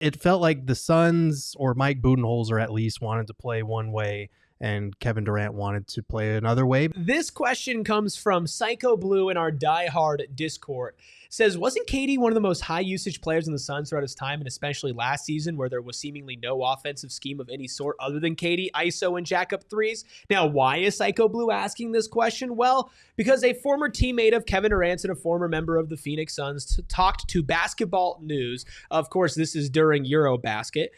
it felt like the Suns or Mike Budenholzer at least wanted to play one way and Kevin Durant wanted to play another way. This question comes from Psycho Blue in our diehard Discord. Says, wasn't KD one of the most high usage players in the Suns throughout his time, and especially last season where there was seemingly no offensive scheme of any sort other than KD, ISO, and jack-up threes? Now, why is Psycho Blue asking this question? Well, because a former teammate of Kevin Durant's and a former member of the Phoenix Suns talked to Basketball News. Of course, this is during Eurobasket.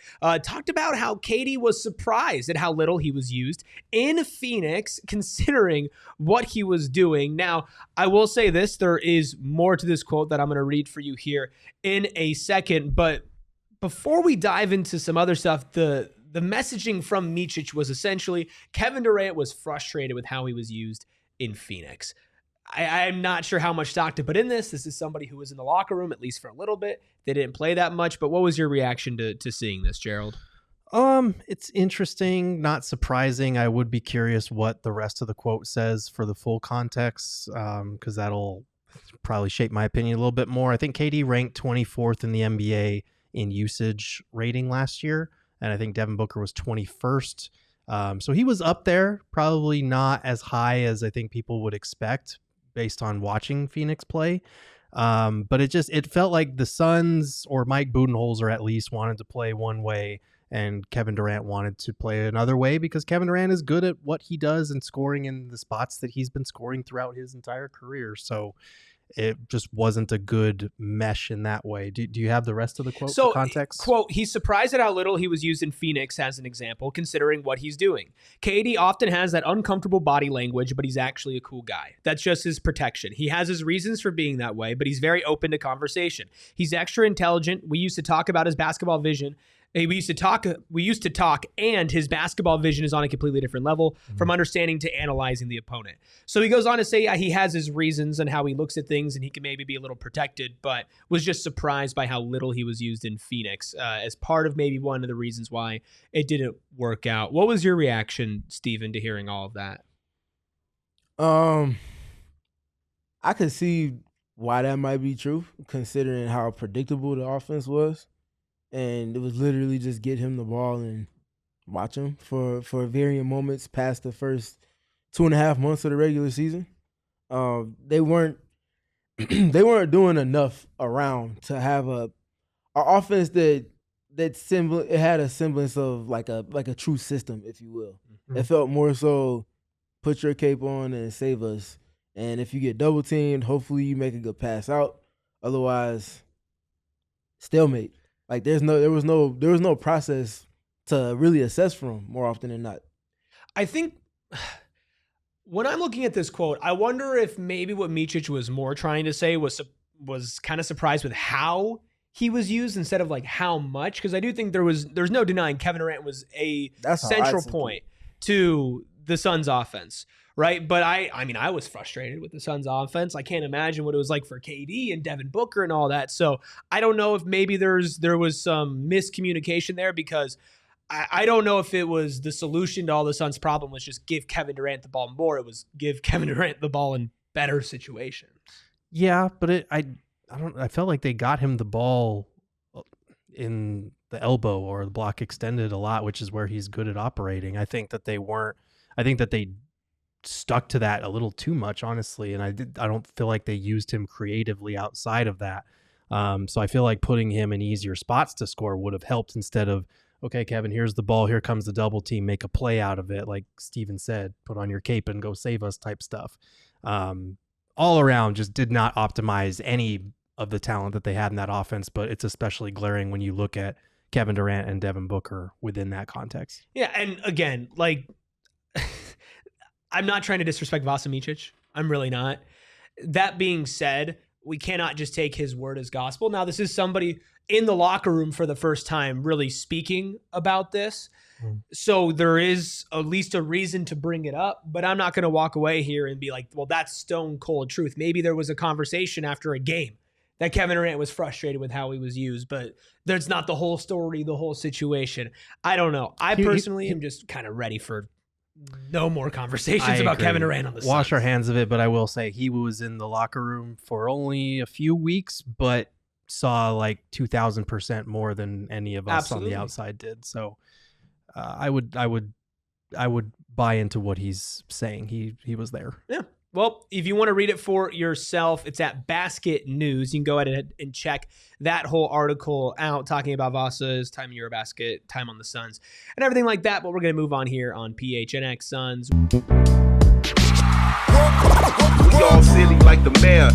Talked about how KD was surprised at how little he was used in Phoenix, considering what he was doing. Now, I will say this, there is more to this quote that I'm going to read for you here in a second. But before we dive into some other stuff, the messaging from Micic was essentially Kevin Durant was frustrated with how he was used in Phoenix. I'm not sure how much stock to put in this. This is somebody who was in the locker room, at least for a little bit. They didn't play that much. But what was your reaction to seeing this, Gerald? It's interesting, not surprising. I would be curious what the rest of the quote says for the full context, because that'll probably shape my opinion a little bit more. I think KD ranked 24th in the NBA in usage rating last year, and I think Devin Booker was 21st. So he was up there, probably not as high as I think people would expect based on watching Phoenix play. But it felt like the Suns or Mike Budenholzer at least wanted to play one way and Kevin Durant wanted to play another way because Kevin Durant is good at what he does and scoring in the spots that he's been scoring throughout his entire career. So it just wasn't a good mesh in that way. Do you have the rest of the quote for context? Quote, he's surprised at how little he was used in Phoenix as an example, considering what he's doing. KD often has that uncomfortable body language, but he's actually a cool guy. That's just his protection. He has his reasons for being that way, but he's very open to conversation. He's extra intelligent. We used to talk about his basketball vision. We used to talk, and his basketball vision is on a completely different level from understanding to analyzing the opponent. So he goes on to say he has his reasons and how he looks at things, and he can maybe be a little protected, but was just surprised by how little he was used in Phoenix as part of maybe one of the reasons why it didn't work out. What was your reaction, Steven, to hearing all of that? I could see why that might be true, considering how predictable the offense was. And it was literally just get him the ball and watch him for varying moments past the first 2.5 months of the regular season. They weren't doing enough around to have a offense that it had a semblance of like a true system, if you will. Mm-hmm. It felt more so put your cape on and save us. And if you get double teamed, hopefully you make a good pass out. Otherwise, stalemate. Like there was no process to really assess from more often than not. I think when I'm looking at this quote, I wonder if maybe what Micic was more trying to say was kind of surprised with how he was used instead of like how much, because I do think there's no denying Kevin Durant was a central point to the Suns offense. Right. But I was frustrated with the Suns offense. I can't imagine what it was like for KD and Devin Booker and all that. So I don't know if maybe there was some miscommunication there, because I don't know if it was the solution to all the Suns' problem was just give Kevin Durant the ball more. It was give Kevin Durant the ball in better situations. Yeah, but I felt like they got him the ball in the elbow or the block extended a lot, which is where he's good at operating. I think that they stuck to that a little too much, honestly, and I don't feel like they used him creatively outside of that. So I feel like putting him in easier spots to score would have helped instead of, okay, Kevin, here's the ball, here comes the double team, make a play out of it, like Steven said, put on your cape and go save us type stuff. All around just did not optimize any of the talent that they had in that offense, but it's especially glaring when you look at Kevin Durant and Devin Booker within that context. Yeah, and again, like I'm not trying to disrespect Vasilije Micic. I'm really not. That being said, we cannot just take his word as gospel. Now, this is somebody in the locker room for the first time really speaking about this. So there is at least a reason to bring it up, but I'm not going to walk away here and be like, well, that's stone cold truth. Maybe there was a conversation after a game that Kevin Durant was frustrated with how he was used, but that's not the whole story, the whole situation. I don't know. I personally am just kind of ready for no more conversations about Kevin Durant on the Suns. Wash our hands of it, but I will say he was in the locker room for only a few weeks, but saw like 2,000% more than any of us Absolutely. on the outside did. So I would buy into what he's saying. He was there. Yeah. Well, if you want to read it for yourself, it's at Basket News. You can go ahead and check that whole article out, talking about Vasa's time in Eurobasket, time on the Suns, and everything like that. But we're going to move on here on PHNX Suns. We all silly like the mayor.